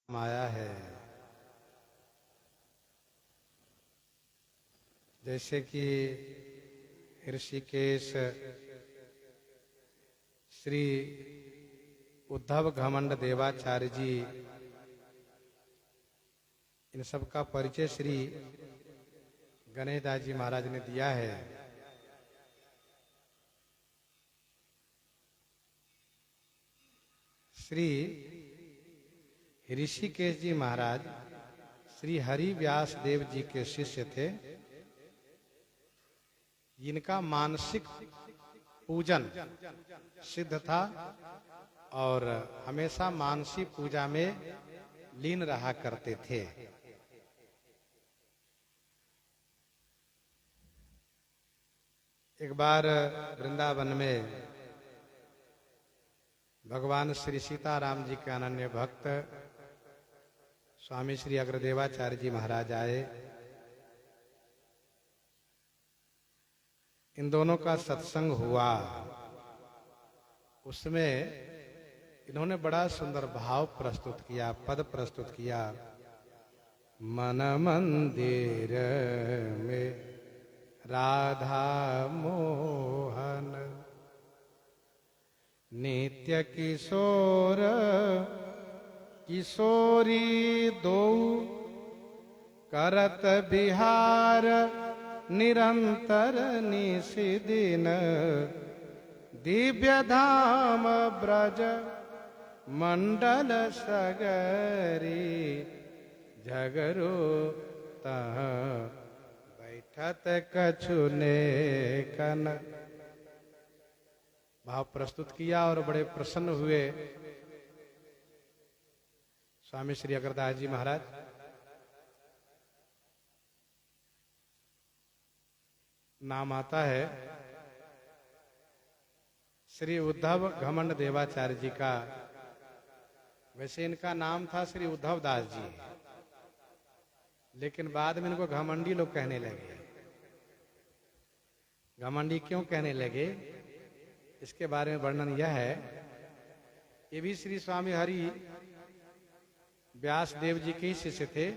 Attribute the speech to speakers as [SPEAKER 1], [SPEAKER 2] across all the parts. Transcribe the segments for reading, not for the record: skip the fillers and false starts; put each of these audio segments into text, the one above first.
[SPEAKER 1] माया है। जैसे कि ऋषिकेश श्री उद्धव घमंड देवाचार्य जी, इन सब का परिचय श्री गणेशदास जी महाराज ने दिया है। श्री ऋषिकेश जी महाराज श्री हरि व्यास देव जी के शिष्य थे। इनका मानसिक पूजन सिद्ध था और हमेशा मानसिक पूजा में लीन रहा करते थे। एक बार वृंदावन में भगवान श्री सीताराम जी के अनन्य भक्त स्वामी श्री अग्रदेवाचार्य जी महाराज आए। इन दोनों का सत्संग हुआ। उसमें इन्होंने बड़ा सुंदर भाव प्रस्तुत किया, पद प्रस्तुत किया। मन मंदिर में राधा मोहन नित्य किशोर किशोरी दो करत बिहार निरंतर निशिदिन दिव्य धाम ब्रज मंडल सगरी झगरो तह बैठत कछुने कन। भाव प्रस्तुत किया और बड़े प्रसन्न हुए स्वामी श्री अग्रदास जी महाराज। नाम आता है श्री उद्धव घमंड देवाचार्य जी का। वैसे इनका नाम था श्री उद्धव दास जी, लेकिन बाद में इनको घमंडी लोग कहने लगे। घमंडी क्यों कहने लगे, इसके बारे में वर्णन यह है। ये भी श्री स्वामी हरि व्यास देव जी के शिष्य थे।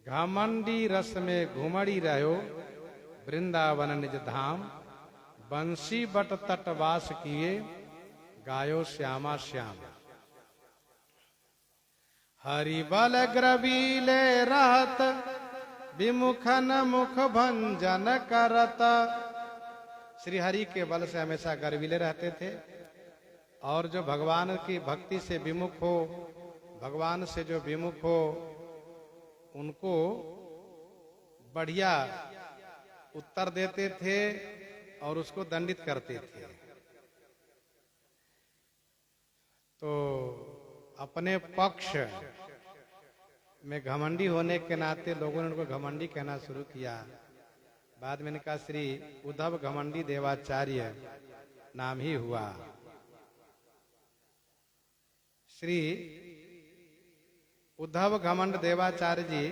[SPEAKER 1] घमंडी रस में घुमड़ी रहो वृंदावन निज धाम, बंसी बट तट वास किए गायो श्यामा श्याम। हरि बल ग्रवीले रहत विमुखन मुख भंजन करत। श्री हरि के बल से हमेशा गर्विले रहते थे और जो भगवान की भक्ति से विमुख हो, भगवान से जो विमुख हो, उनको बढ़िया उत्तर देते थे और उसको दंडित करते थे। तो अपने पक्ष में घमंडी होने के नाते लोगों ने उनको घमंडी कहना शुरू किया। बाद में इनका श्री उद्धव घमंडी देवाचार्य नाम ही हुआ। श्री उद्धव घमंड देवाचार्य जी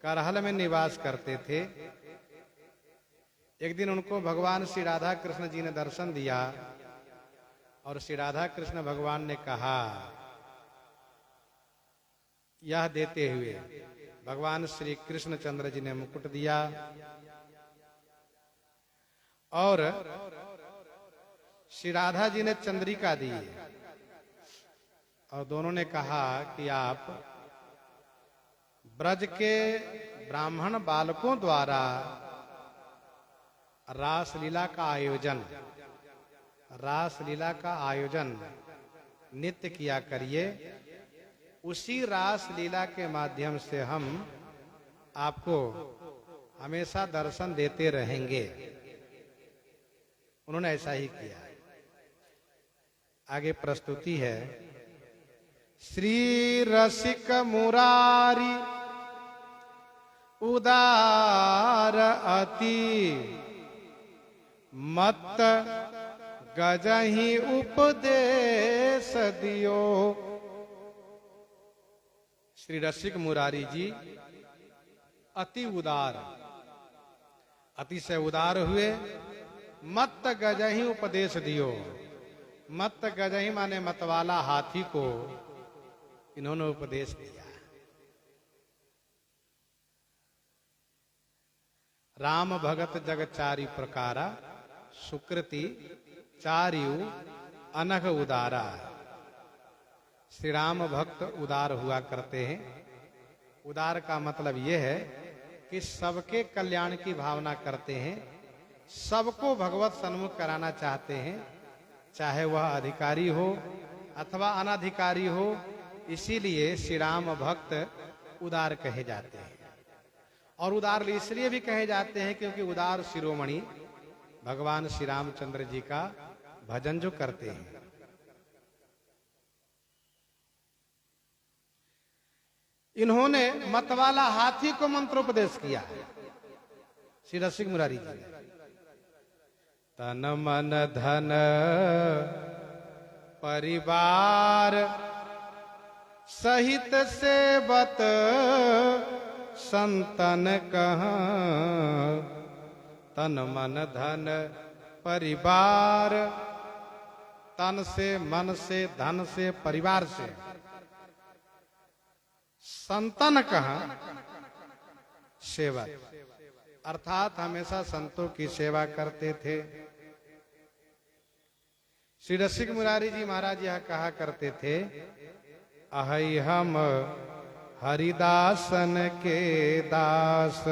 [SPEAKER 1] करहल में निवास करते थे। एक दिन उनको भगवान श्री राधा कृष्ण जी ने दर्शन दिया और श्री राधा कृष्ण भगवान ने कहा, यह देते हुए भगवान श्री कृष्ण चंद्र जी ने मुकुट दिया और श्री राधा जी ने चंद्रिका दी और दोनों ने कहा कि आप ब्रज के ब्राह्मण बालकों द्वारा रासलीला का आयोजन नित्य किया करिए। उसी रासलीला के माध्यम से हम आपको हमेशा दर्शन देते रहेंगे। उन्होंने ऐसा ही किया। आगे प्रस्तुति है। श्री रसिक मुरारी उदार अति मत गजहि उपदेश दियो। श्री रसिक मुरारी जी अति उदार, अति से उदार हुए। मत गजहि उपदेश दियो। मत गजहि माने मतवाला हाथी को इन्होंने उपदेश दिया। राम भगत जग चारि प्रकारा, सुकृति चारियु अनघ उदारा। श्री राम भक्त उदार हुआ करते हैं। उदार का मतलब यह है कि सबके कल्याण की भावना करते हैं, सबको भगवत सन्मुख कराना चाहते हैं, चाहे वह अधिकारी हो अथवा अनधिकारी हो। इसीलिए श्री राम भक्त उदार कहे जाते हैं। और उदार इसलिए भी कहे जाते हैं क्योंकि उदार शिरोमणि भगवान श्री रामचंद्र जी का भजन जो करते हैं। इन्होंने मतवाला हाथी को मंत्रोपदेश किया है श्री रसिक मुरारी जी ने। तन मन धन परिवार सहित सेवत संतन कहाँ। तन मन धन परिवार, तन से, मन से, धन से, परिवार से, संतन कहाँ सेवक, अर्थात हमेशा संतों की सेवा करते थे। श्री रसिक मुरारी जी महाराज यह कहा करते थे, अहै हम हरिदासन के दास,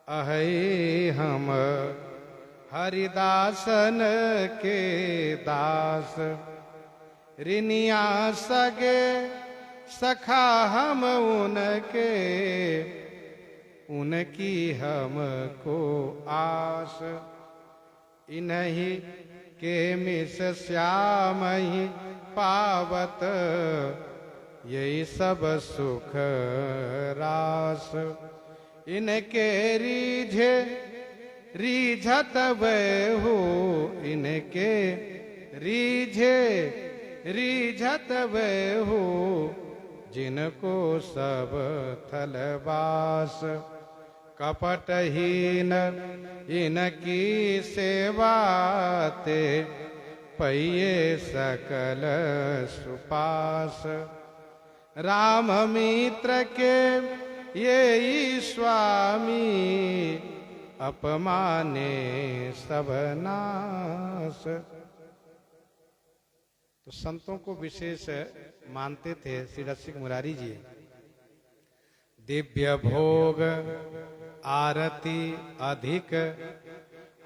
[SPEAKER 1] अहै हम हरिदासन के दास। ऋनिया सगे सखा हम उनके, उनकी हमको आस। इन्हीं के मिस श्याम ही पावत, यही सब सुख रास। इनके रीझे रीझत वहु, इनके रीझे रीझत वहु, जिनको सब थलवास। कपटहीन इनकी सेवा ते, पइये सकल सुपास। राम मित्र के ये स्वामी, अपमाने सब नाश। तो संतों को विशेष मानते थे श्री रसिक मुरारी जी। दिव्य भोग आरती अधिक,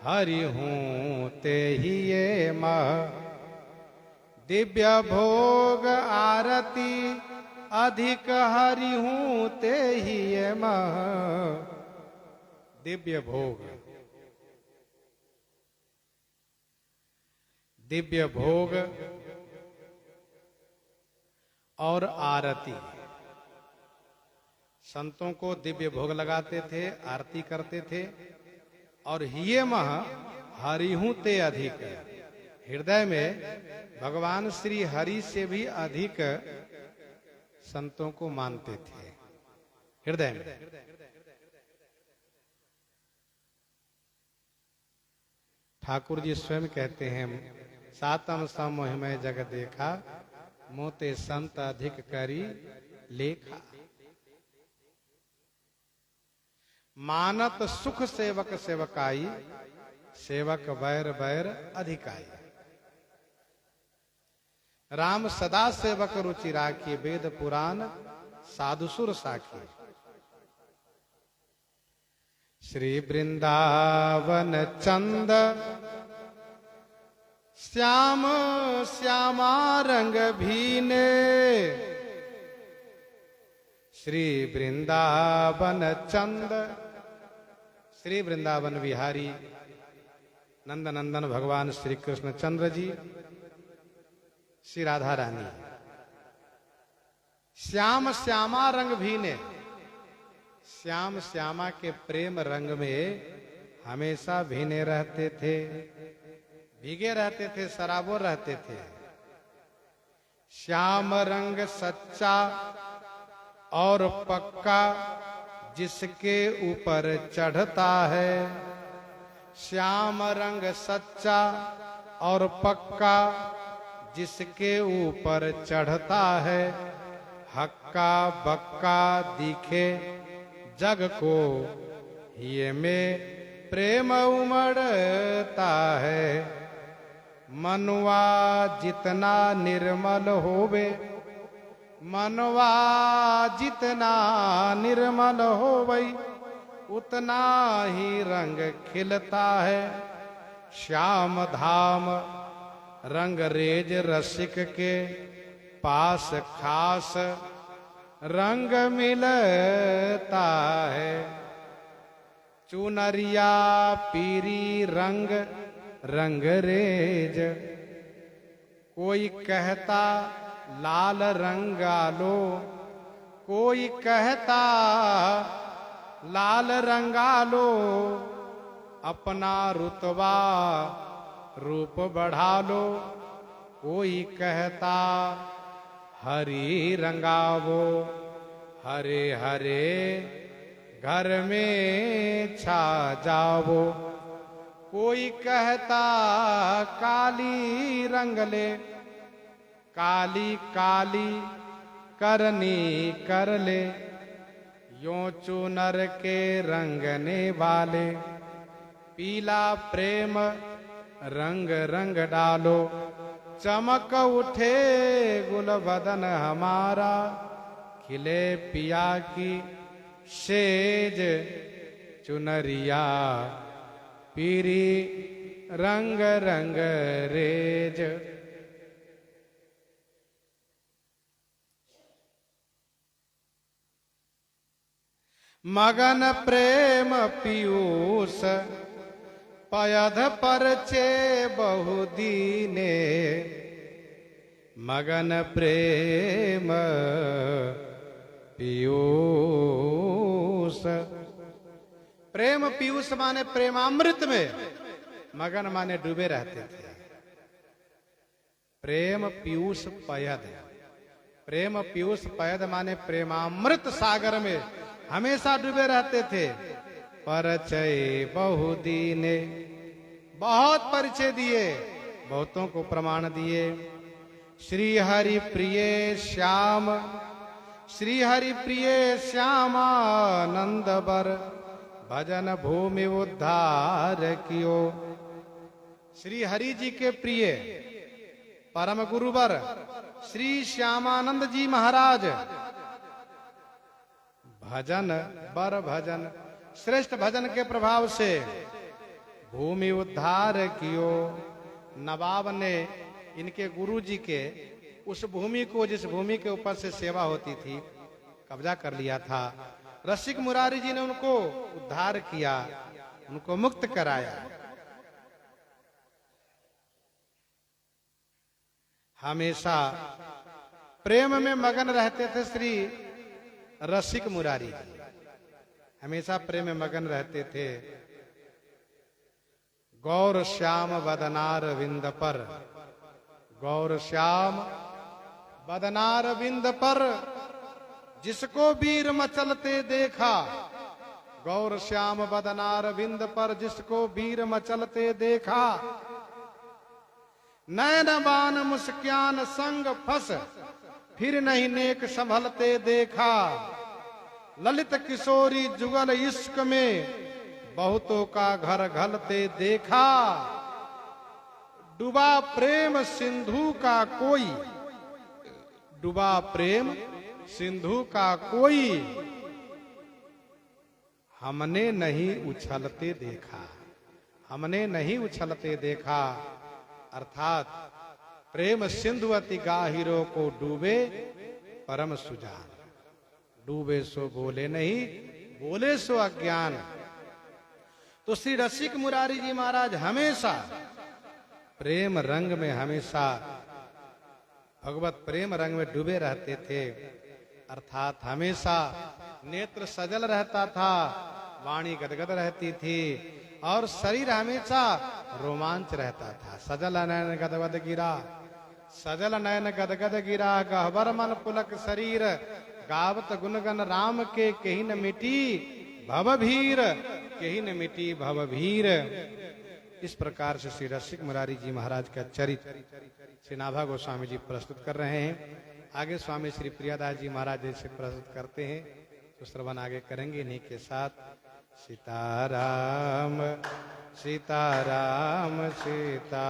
[SPEAKER 1] हरि हूँ ते ही ये मह। दिव्य भोग आरती अधिक, हरि हूँ ते ही ये मह। दिव्य भोग, दिव्य भोग और आरती। संतों को दिव्य भोग लगाते थे, आरती करते थे। और हिये मह हरि हूँ ते अधिक, हृदय में भगवान श्री हरि से भी अधिक संतों को मानते थे हृदय में। ठाकुर जी स्वयं कहते हैं, सातम समोहिमय जग देखा, मोते संत अधिक करी लेखा। मानत सुख सेवक सेवकाई, सेवक बैर बैर अधिकाई। राम सदा सेवक रुचि राखी, वेद पुराण साधुसुर साखी। श्री वृंदावन चंद श्याम श्यामा रंग भीने। श्री वृंदावन चंद, श्री वृंदावन विहारी नंद नंदन भगवान श्री कृष्ण चंद्र जी, श्री राधा रानी। श्याम श्यामा रंग भीने, श्याम श्यामा के प्रेम रंग में हमेशा भीने रहते थे, भीगे रहते थे, सराबोर रहते थे। श्याम रंग सच्चा और पक्का, जिसके ऊपर चढ़ता है। श्याम रंग सच्चा और पक्का, जिसके ऊपर चढ़ता है। हक्का बक्का दिखे जग को, ये में प्रेम उमड़ता है। मनवा जितना निर्मल होवे, मनवा जितना निर्मल होवे, उतना ही रंग खिलता है। श्याम धाम रंग रेज रसिक के, पास खास रंग मिलता है। चुनरिया पीरी रंग रंग रेज, कोई कहता लाल रंगा लो, कोई कहता लाल रंगा लो। अपना रुतबा रूप बढ़ा लो, कोई कहता हरी रंगावो। हरे हरे घर में छा जावो, कोई कहता काली रंग ले, काली काली करनी कर ले। यों चुनर के रंगने वाले, पीला प्रेम रंग रंग डालो। चमक उठे गुल बदन हमारा, खिले पिया की सेज चुनरिया, पीरी रंग रंग रेज। मगन प्रेम पीयूष पयध परचे बहुदीने, मगन प्रेम पीयूष। प्रेम पीयूष माने प्रेमामृत में, मगन माने डूबे रहते थे। प्रेम पीयूष पयध, प्रेम पीयूष पयध माने प्रेमामृत सागर में हमेशा डूबे रहते थे। परिचय बहुदीने, बहुत परिचय दिए, बहुतों को प्रमाण दिए। श्री हरि प्रिय श्याम, श्री हरि प्रिय श्यामानंद बर, भजन भूमि उद्धार कियो। श्री हरि जी के प्रिय परम गुरुवर श्री श्यामानंद जी महाराज, भजन बर भजन श्रेष्ठ भजन के प्रभाव से भूमि उद्धार कियो। नवाब ने इनके गुरु जी के उस भूमि को, जिस भूमि के ऊपर से सेवा होती थी, कब्जा कर लिया था। रसिक मुरारी जी ने उनको उद्धार किया, उनको मुक्त कराया। हमेशा प्रेम में मगन रहते थे श्री रसिक मुरारी जी, हमेशा प्रेम में मगन रहते थे। गौर श्याम बदनार विंद पर, गौर श्याम बदनार विंद पर, जिसको वीर मचलते देखा। गौर श्याम बदनार विंद पर, जिसको वीर मचलते देखा। नैन बान मुस्कान संग फंस, फिर नहीं नेक संभलते देखा। ललित किशोरी जुगल इश्क में, बहुतों का घर घलते देखा। डूबा प्रेम सिंधु का कोई, डूबा प्रेम सिंधु का कोई, हमने नहीं उछलते देखा, हमने नहीं उछलते देखा। अर्थात प्रेम सिंधु अति गाहिरों को डूबे परम सुजान। डूबे सो बोले नहीं, बोले सो अज्ञान। तो श्री रसिक मुरारी जी महाराज हमेशा प्रेम रंग में, हमेशा भगवत प्रेम रंग में डूबे रहते थे। अर्थात हमेशा नेत्र सजल रहता था, वाणी गदगद रहती थी और शरीर हमेशा रोमांच रहता था। सजल नयन गदगद गिरा, सजल नयन गदगद गिरा, गहबर मन पुलक शरीर, गावत गुणगन राम के कहीं न मिटी भवभीर, कहीं न मिटी भवभीर। इस प्रकार से श्री रसिक मुरारी जी महाराज का चरित्र श्री नाभा गोस्वामी जी प्रस्तुत कर रहे हैं। आगे स्वामी श्री प्रियादास जी महाराज जैसे प्रस्तुत करते हैं तो श्रवण आगे करेंगे इन्हीं के साथ। सीताराम सीताराम सीता